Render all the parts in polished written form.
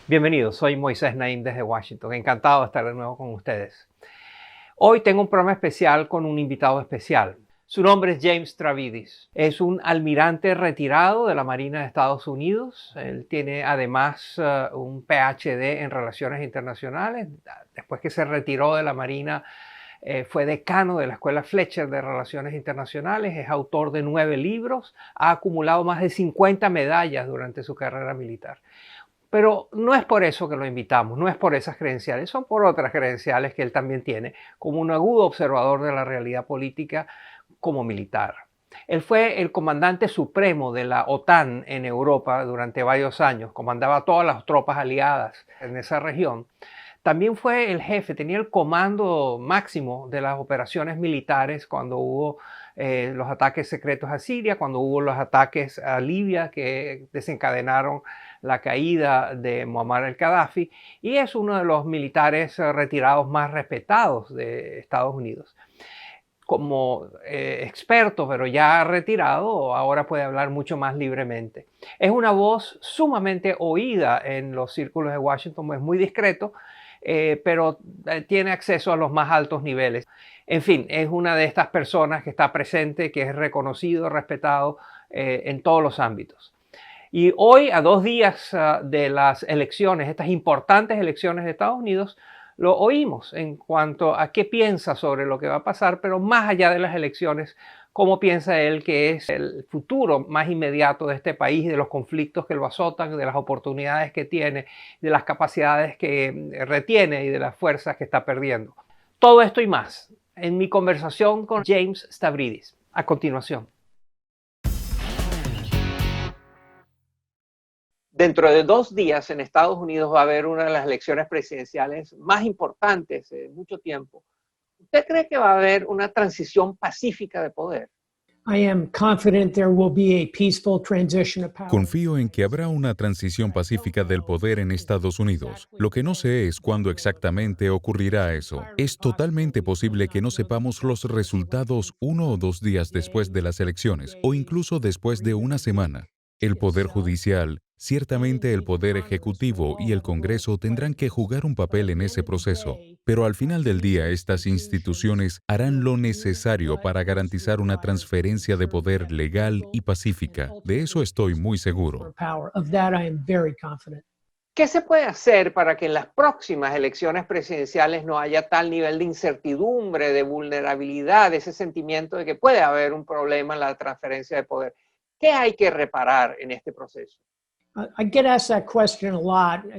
Bienvenidos, soy Moisés Naim desde Washington. Encantado de estar de nuevo con ustedes. Hoy tengo un programa especial con un invitado especial. Su nombre es James Stavridis. Es un almirante retirado de la Marina de Estados Unidos. Él tiene además un PhD en Relaciones Internacionales. Después que se retiró de la Marina, fue decano de la Escuela Fletcher de Relaciones Internacionales. Es autor de 9 libros. Ha acumulado más de 50 medallas durante su carrera militar. Pero no es por eso que lo invitamos, no es por esas credenciales, son por otras credenciales que él también tiene, como un agudo observador de la realidad política como militar. Él fue el comandante supremo de la OTAN en Europa durante varios años, comandaba todas las tropas aliadas en esa región. También fue el jefe, tenía el comando máximo de las operaciones militares cuando hubo los ataques secretos a Siria, cuando hubo los ataques a Libia que desencadenaron la caída de Muammar el-Gaddafi, y es uno de los militares retirados más respetados de Estados Unidos. Como experto, pero ya retirado, ahora puede hablar mucho más libremente. Es una voz sumamente oída en los círculos de Washington, es muy discreto, pero tiene acceso a los más altos niveles. En fin, es una de estas personas que está presente, que es reconocido, respetado en todos los ámbitos. Y hoy, a 2 días de las elecciones, estas importantes elecciones de Estados Unidos, lo oímos en cuanto a qué piensa sobre lo que va a pasar, pero más allá de las elecciones, cómo piensa él que es el futuro más inmediato de este país, de los conflictos que lo azotan, de las oportunidades que tiene, de las capacidades que retiene y de las fuerzas que está perdiendo. Todo esto y más en mi conversación con James Stavridis. A continuación. Dentro de 2 días en Estados Unidos va a haber una de las elecciones presidenciales más importantes en mucho tiempo. ¿Usted cree que va a haber una transición pacífica de poder? Confío en que habrá una transición pacífica del poder en Estados Unidos. Lo que no sé es cuándo exactamente ocurrirá eso. Es totalmente posible que no sepamos los resultados 1 o 2 días después de las elecciones, o incluso después de una semana. El Poder Judicial, ciertamente el Poder Ejecutivo y el Congreso tendrán que jugar un papel en ese proceso, pero al final del día estas instituciones harán lo necesario para garantizar una transferencia de poder legal y pacífica. De eso estoy muy seguro. ¿Qué se puede hacer para que en las próximas elecciones presidenciales no haya tal nivel de incertidumbre, de vulnerabilidad, de ese sentimiento de que puede haber un problema en la transferencia de poder? ¿Qué hay que reparar en este proceso?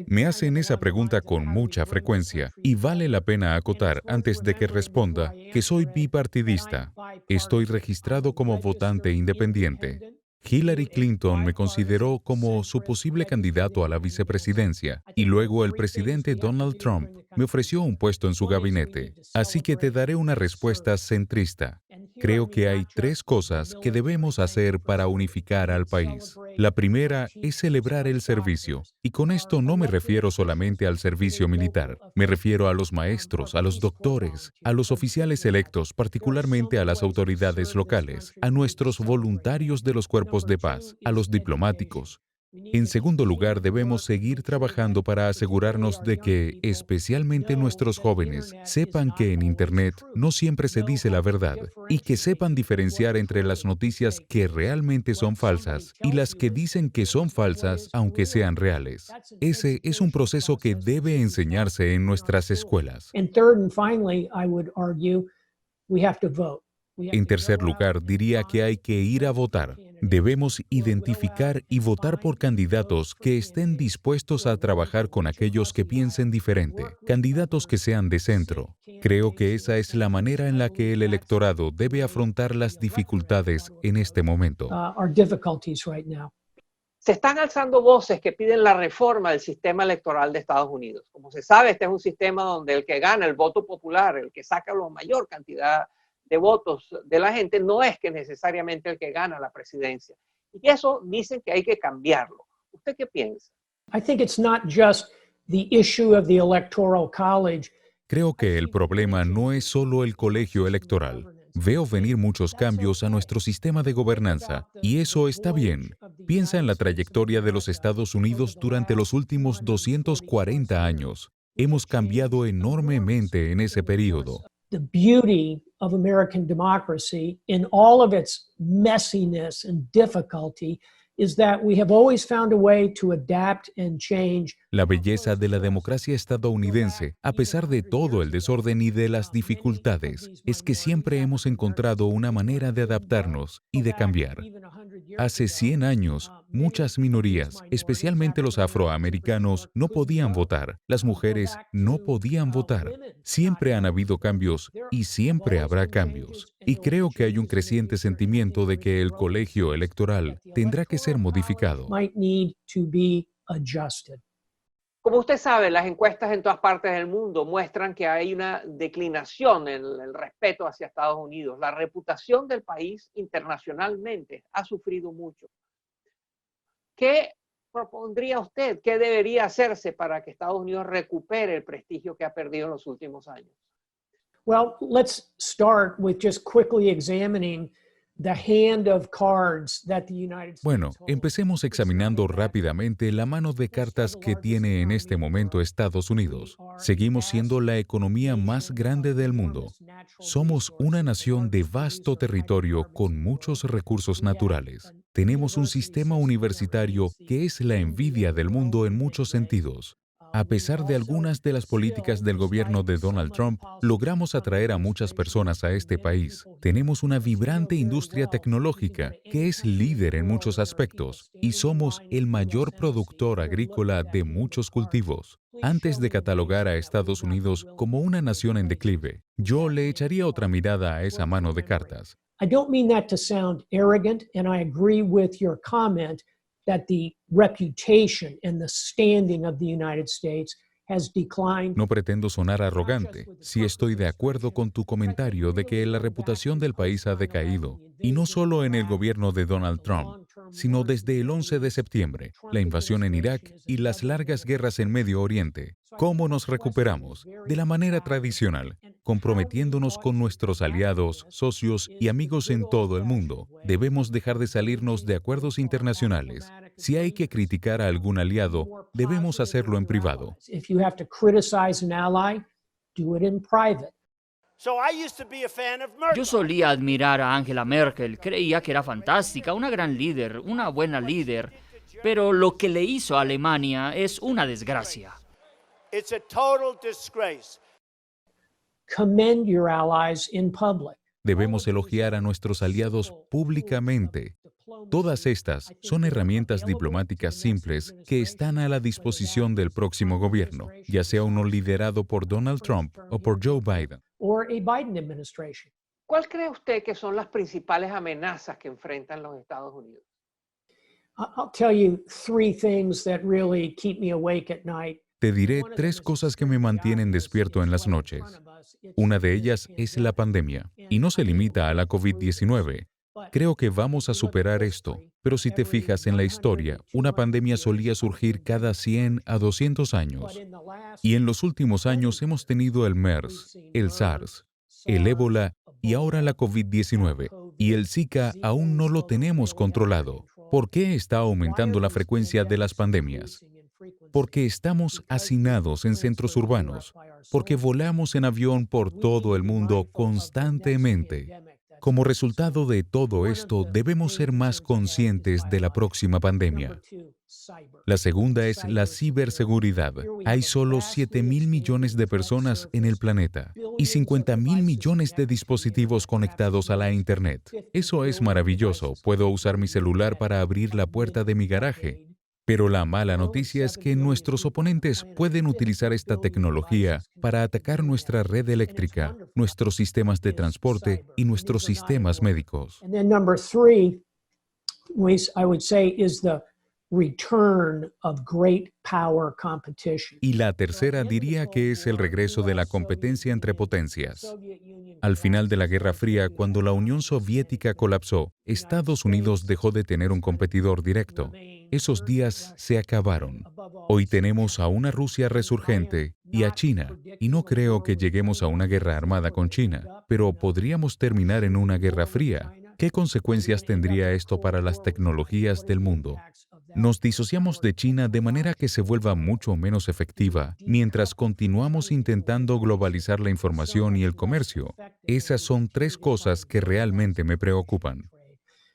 Me hacen esa pregunta con mucha frecuencia y vale la pena acotar antes de que responda que soy bipartidista. Estoy registrado como votante independiente. Hillary Clinton me consideró como su posible candidato a la vicepresidencia y luego el presidente Donald Trump me ofreció un puesto en su gabinete. Así que te daré una respuesta centrista. Creo que hay 3 cosas que debemos hacer para unificar al país. La primera es celebrar el servicio, y con esto no me refiero solamente al servicio militar. Me refiero a los maestros, a los doctores, a los oficiales electos, particularmente a las autoridades locales, a nuestros voluntarios de los cuerpos de paz, a los diplomáticos. En segundo lugar, debemos seguir trabajando para asegurarnos de que, especialmente nuestros jóvenes, sepan que en Internet no siempre se dice la verdad y que sepan diferenciar entre las noticias que realmente son falsas y las que dicen que son falsas aunque sean reales. Ese es un proceso que debe enseñarse en nuestras escuelas. En tercer lugar, diría que hay que ir a votar. Debemos identificar y votar por candidatos que estén dispuestos a trabajar con aquellos que piensen diferente, candidatos que sean de centro. Creo que esa es la manera en la que el electorado debe afrontar las dificultades en este momento. Se están alzando voces que piden la reforma del sistema electoral de Estados Unidos. Como se sabe, este es un sistema donde el que gana, el voto popular, el que saca la mayor cantidad de votos de la gente, no es que necesariamente el que gana la presidencia. Y eso dicen que hay que cambiarlo. ¿Usted qué piensa? Creo que el problema no es solo el colegio electoral. Veo venir muchos cambios a nuestro sistema de gobernanza, y eso está bien. Piensa en la trayectoria de los Estados Unidos durante los últimos 240 años. Hemos cambiado enormemente en ese periodo. The beauty of American democracy, in all of its messiness and difficulty, is that we have always found a way to adapt and change. La belleza de la democracia estadounidense, a pesar de todo el desorden y de las dificultades, es que siempre hemos encontrado una manera de adaptarnos y de cambiar. Hace 100 años, muchas minorías, especialmente los afroamericanos, no podían votar. Las mujeres no podían votar. Siempre han habido cambios y siempre habrá cambios. Y creo que hay un creciente sentimiento de que el colegio electoral tendrá que ser modificado. Might need to be adjusted. Como usted sabe, las encuestas en todas partes del mundo muestran que hay una declinación en el respeto hacia Estados Unidos. La reputación del país internacionalmente ha sufrido mucho. ¿Qué propondría usted? ¿Qué debería hacerse para que Estados Unidos recupere el prestigio que ha perdido en los últimos años? Well, let's start with just quickly examining the hand of cards that the United States Bueno, holds. empecemos examinando rápidamente la mano de cartas que tiene en este momento Estados Unidos. Seguimos siendo la economía más grande del mundo. Somos una nación de vasto territorio con muchos recursos naturales. Tenemos un sistema universitario que es la envidia del mundo en muchos sentidos. A pesar de algunas de las políticas del gobierno de Donald Trump, logramos atraer a muchas personas a este país. Tenemos una vibrante industria tecnológica que es líder en muchos aspectos y somos el mayor productor agrícola de muchos cultivos. Antes de catalogar a Estados Unidos como una nación en declive, yo le echaría otra mirada a esa mano de cartas. I don't mean that to sound arrogant, and I agree with your comment that the reputation and the standing of the United States has declined. No pretendo sonar arrogante. Sí estoy de acuerdo con tu comentario de que la reputación del país ha decaído, y no solo en el gobierno de Donald Trump, sino desde el 11 de septiembre, la invasión en Irak y las largas guerras en Medio Oriente. ¿Cómo nos recuperamos? De la manera tradicional, comprometiéndonos con nuestros aliados, socios y amigos en todo el mundo. Debemos dejar de salirnos de acuerdos internacionales. Si hay que criticar a algún aliado, debemos hacerlo en privado. If you have to criticize an ally, do it in private. Yo solía admirar a Angela Merkel, creía que era fantástica, una gran líder, una buena líder, pero lo que le hizo a Alemania es una desgracia. Commend your allies in public. Debemos elogiar a nuestros aliados públicamente. Todas estas son herramientas diplomáticas simples que están a la disposición del próximo gobierno, ya sea uno liderado por Donald Trump o por Joe Biden. Or a Biden administration. ¿Cuál cree usted que son las principales amenazas que enfrentan los Estados Unidos? I'll tell you three things that really keep me awake at night. Te diré tres cosas que me mantienen despierto en las noches. Una de ellas es la pandemia, y no se limita a la COVID-19. Creo que vamos a superar esto, pero si te fijas en la historia, una pandemia solía surgir cada 100 a 200 años. Y en los últimos años hemos tenido el MERS, el SARS, el ébola y ahora la COVID-19. Y el Zika aún no lo tenemos controlado. ¿Por qué está aumentando la frecuencia de las pandemias? Porque estamos hacinados en centros urbanos, porque volamos en avión por todo el mundo constantemente. Como resultado de todo esto, debemos ser más conscientes de la próxima pandemia. La segunda es la ciberseguridad. Hay solo 7.000 millones de personas en el planeta y 50.000 millones de dispositivos conectados a la Internet. Eso es maravilloso. Puedo usar mi celular para abrir la puerta de mi garaje. Pero la mala noticia es que nuestros oponentes pueden utilizar esta tecnología para atacar nuestra red eléctrica, nuestros sistemas de transporte y nuestros sistemas médicos. And then number three, I would say, is the return of great power competition. Y la tercera diría que es el regreso de la competencia entre potencias. Al final de la Guerra Fría, cuando la Unión Soviética colapsó, Estados Unidos dejó de tener un competidor directo. Esos días se acabaron. Hoy tenemos a una Rusia resurgente y a China, y no creo que lleguemos a una guerra armada con China, pero podríamos terminar en una guerra fría. ¿Qué consecuencias tendría esto para las tecnologías del mundo? Nos disociamos de China de manera que se vuelva mucho menos efectiva, mientras continuamos intentando globalizar la información y el comercio. Esas son tres cosas que realmente me preocupan.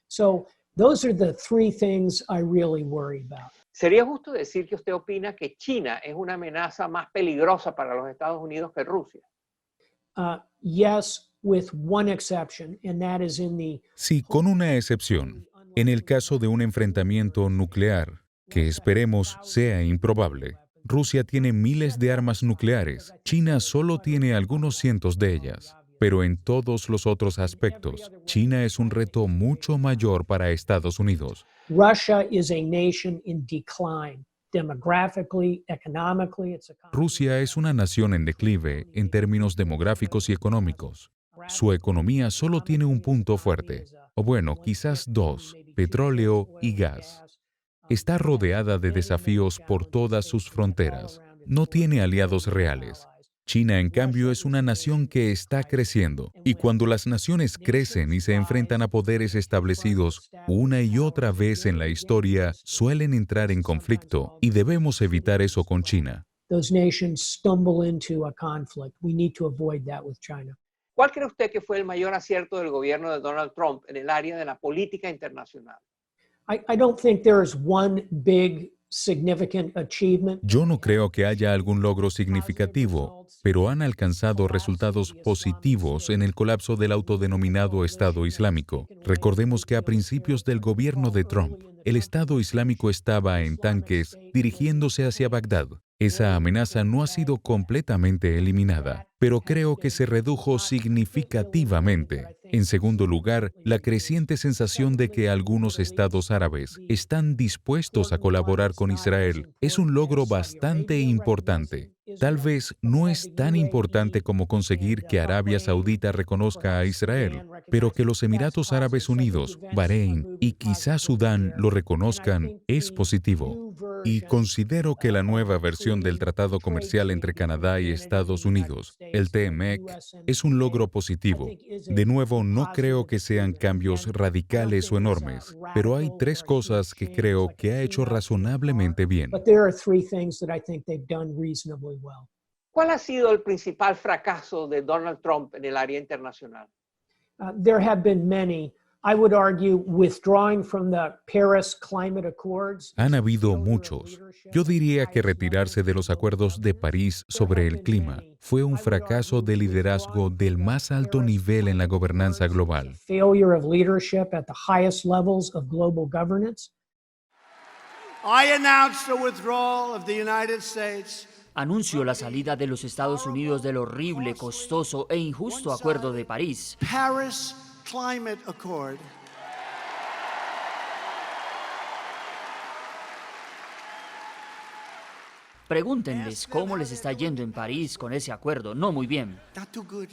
So those are the three things I really worry about. ¿Sería justo decir que usted opina que China es una amenaza más peligrosa para los Estados Unidos que Rusia? Yes, with one exception, and that is in the Sí, con una excepción. En el caso de un enfrentamiento nuclear, que esperemos sea improbable, Rusia tiene miles de armas nucleares. China solo tiene algunos cientos de ellas. Pero en todos los otros aspectos, China es un reto mucho mayor para Estados Unidos. Russia is a nation in decline. Demographically, economically, Rusia es una nación en declive en términos demográficos y económicos. Su economía solo tiene un punto fuerte, o bueno, quizás dos: petróleo y gas. Está rodeada de desafíos por todas sus fronteras. No tiene aliados reales. China, en cambio, es una nación que está creciendo. Y cuando las naciones crecen y se enfrentan a poderes establecidos, una y otra vez en la historia, suelen entrar en conflicto, y debemos evitar eso con China. those nations stumble into a conflict. We need to avoid that with China. ¿Cuál cree usted que fue el mayor acierto del gobierno de Donald Trump en el área de la política internacional? I don't think there is one big significant achievement. Yo no creo que haya algún logro significativo, pero han alcanzado resultados positivos en el colapso del autodenominado Estado Islámico. Recordemos que a principios del gobierno de Trump, el Estado Islámico estaba en tanques dirigiéndose hacia Bagdad. Esa amenaza no ha sido completamente eliminada, pero creo que se redujo significativamente. En segundo lugar, la creciente sensación de que algunos estados árabes están dispuestos a colaborar con Israel es un logro bastante importante. Tal vez no es tan importante como conseguir que Arabia Saudita reconozca a Israel, pero que los Emiratos Árabes Unidos, Bahrein y quizás Sudán lo reconozcan es positivo. Y considero que la nueva versión del Tratado Comercial entre Canadá y Estados Unidos, el TMEC, es un logro positivo. De nuevo, no creo que sean cambios radicales o enormes, pero hay tres cosas que creo que ha hecho razonablemente bien. But there are three things that I think they've done reasonably well. ¿Cuál ha sido el principal fracaso de Donald Trump en el área internacional? There have been many. I would argue withdrawing from the Paris Climate Accords. Han habido muchos. Yo diría que retirarse de los acuerdos de París sobre el clima fue un fracaso de liderazgo del más alto nivel en la gobernanza global. Failure of leadership at the highest levels of global governance. I announce the withdrawal of the United States. Anuncio la salida de los Estados Unidos del horrible, costoso e injusto Acuerdo de París. Paris Climate Accord. Pregúntenles cómo les está yendo en París con ese acuerdo. No muy bien. Not too good.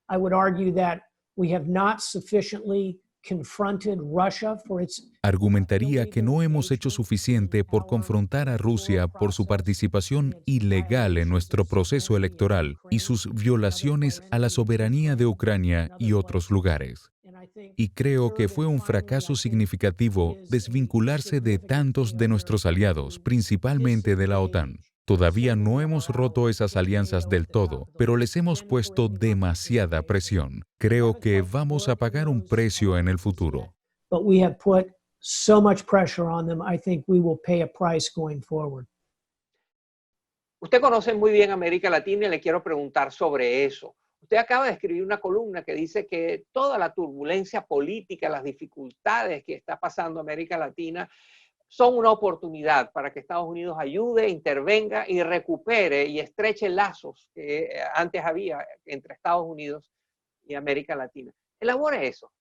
I would argue that we have not sufficiently confronted Russia for its Argumentaría que no hemos hecho suficiente por confrontar a Rusia por su participación ilegal en nuestro proceso electoral y sus violaciones a la soberanía de Ucrania y otros lugares. Y creo que fue un fracaso significativo desvincularse de tantos de nuestros aliados, principalmente de la OTAN. Todavía no hemos roto esas alianzas del todo, pero les hemos puesto demasiada presión. Creo que vamos a pagar un precio en el futuro. but we have put so much pressure on them. I think we will pay a price going forward. Usted conoce muy bien América Latina y le quiero preguntar sobre eso. Usted acaba de escribir una columna que dice que toda la turbulencia política, las dificultades que está pasando América Latina son una oportunidad para que Estados Unidos ayude, intervenga y recupere y estreche lazos que antes había entre Estados Unidos y América Latina. Elabore eso.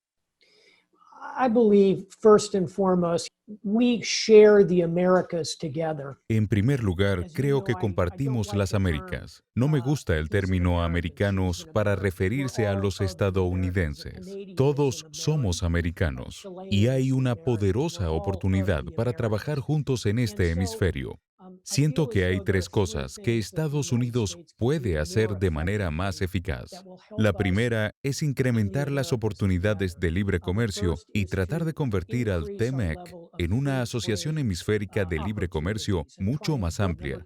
I believe, first and foremost, we share the Americas together. En primer lugar, creo que compartimos las Américas. No me gusta el término americanos para referirse a los estadounidenses. Todos somos americanos y hay una poderosa oportunidad para trabajar juntos en este hemisferio. Siento que hay tres cosas que Estados Unidos puede hacer de manera más eficaz. La primera es incrementar las oportunidades de libre comercio y tratar de convertir al TEMEC en una asociación hemisférica de libre comercio mucho más amplia.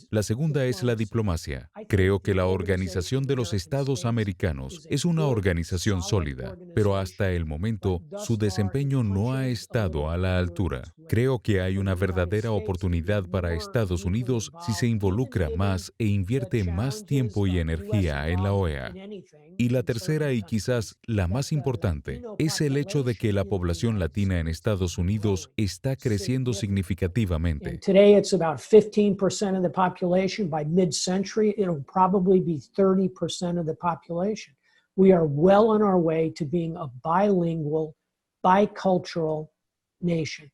La segunda es la diplomacia. Creo que la Organización de los Estados Americanos es una organización sólida, pero hasta el momento su desempeño no ha estado a la altura. Creo que hay una verdadera oportunidad para Estados Unidos si se involucra más e invierte más tiempo y energía en la OEA. Y la tercera, y quizás la más importante, es el hecho de que la población latina en Estados Unidos está creciendo significativamente. Today it's about 15% of the population. By mid-century, it'll probably be 30% of the population. We are well on our way to being a bilingual, bicultural nation.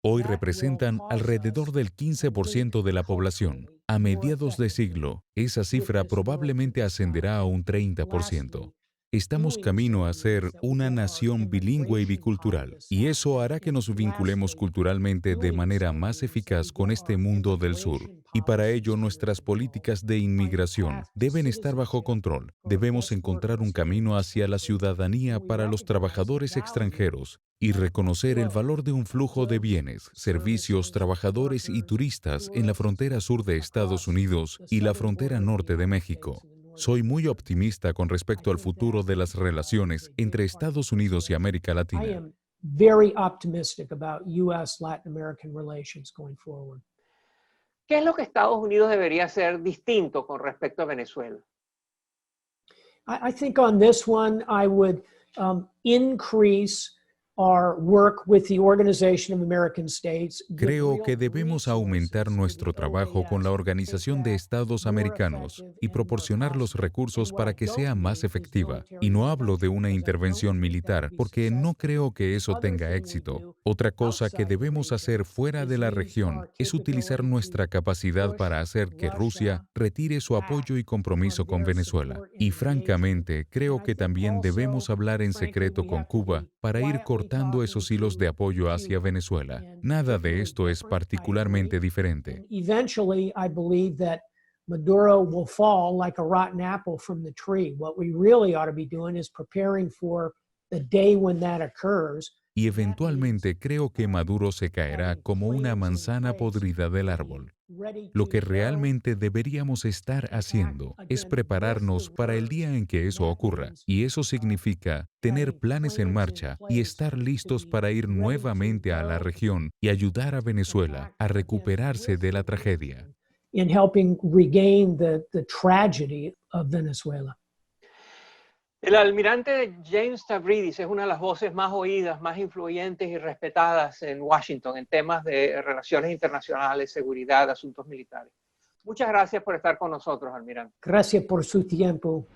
Hoy representan alrededor del 15% de la población. A mediados de siglo, esa cifra probablemente ascenderá a un 30%. Estamos camino a ser una nación bilingüe y bicultural, y eso hará que nos vinculemos culturalmente de manera más eficaz con este mundo del sur. Y para ello nuestras políticas de inmigración deben estar bajo control. Debemos encontrar un camino hacia la ciudadanía para los trabajadores extranjeros y reconocer el valor de un flujo de bienes, servicios, trabajadores y turistas en la frontera sur de Estados Unidos y la frontera norte de México. Soy muy optimista con respecto al futuro de las relaciones entre Estados Unidos y América I Latina. am very optimistic about U.S.-Latin American relations going forward. ¿Qué es lo que Estados Unidos debería hacer distinto con respecto a Venezuela? I think on this one, I would increase our work with the Organization of American States. Creo que debemos aumentar nuestro trabajo con la Organización de Estados Americanos y proporcionar los recursos para que sea más efectiva. Y no hablo de una intervención militar, porque no creo que eso tenga éxito. Otra cosa que debemos hacer fuera de la región es utilizar nuestra capacidad para hacer que Rusia retire su apoyo y compromiso con Venezuela. Y francamente, creo que también debemos hablar en secreto con Cuba para ir cortando esos hilos de apoyo hacia Venezuela. Nada de esto es particularmente diferente. Eventually, I believe that Maduro will fall like a rotten apple from the tree. What we really ought to be doing is preparing for the day when that occurs. Y eventualmente creo que Maduro se caerá como una manzana podrida del árbol. Lo que realmente deberíamos estar haciendo es prepararnos para el día en que eso ocurra, y eso significa tener planes en marcha y estar listos para ir nuevamente a la región y ayudar a Venezuela a recuperarse de la tragedia. In helping regain the tragedy of Venezuela. El almirante James Stavridis es una de las voces más oídas, más influyentes y respetadas en Washington en temas de relaciones internacionales, seguridad, asuntos militares. Muchas gracias por estar con nosotros, almirante. Gracias por su tiempo.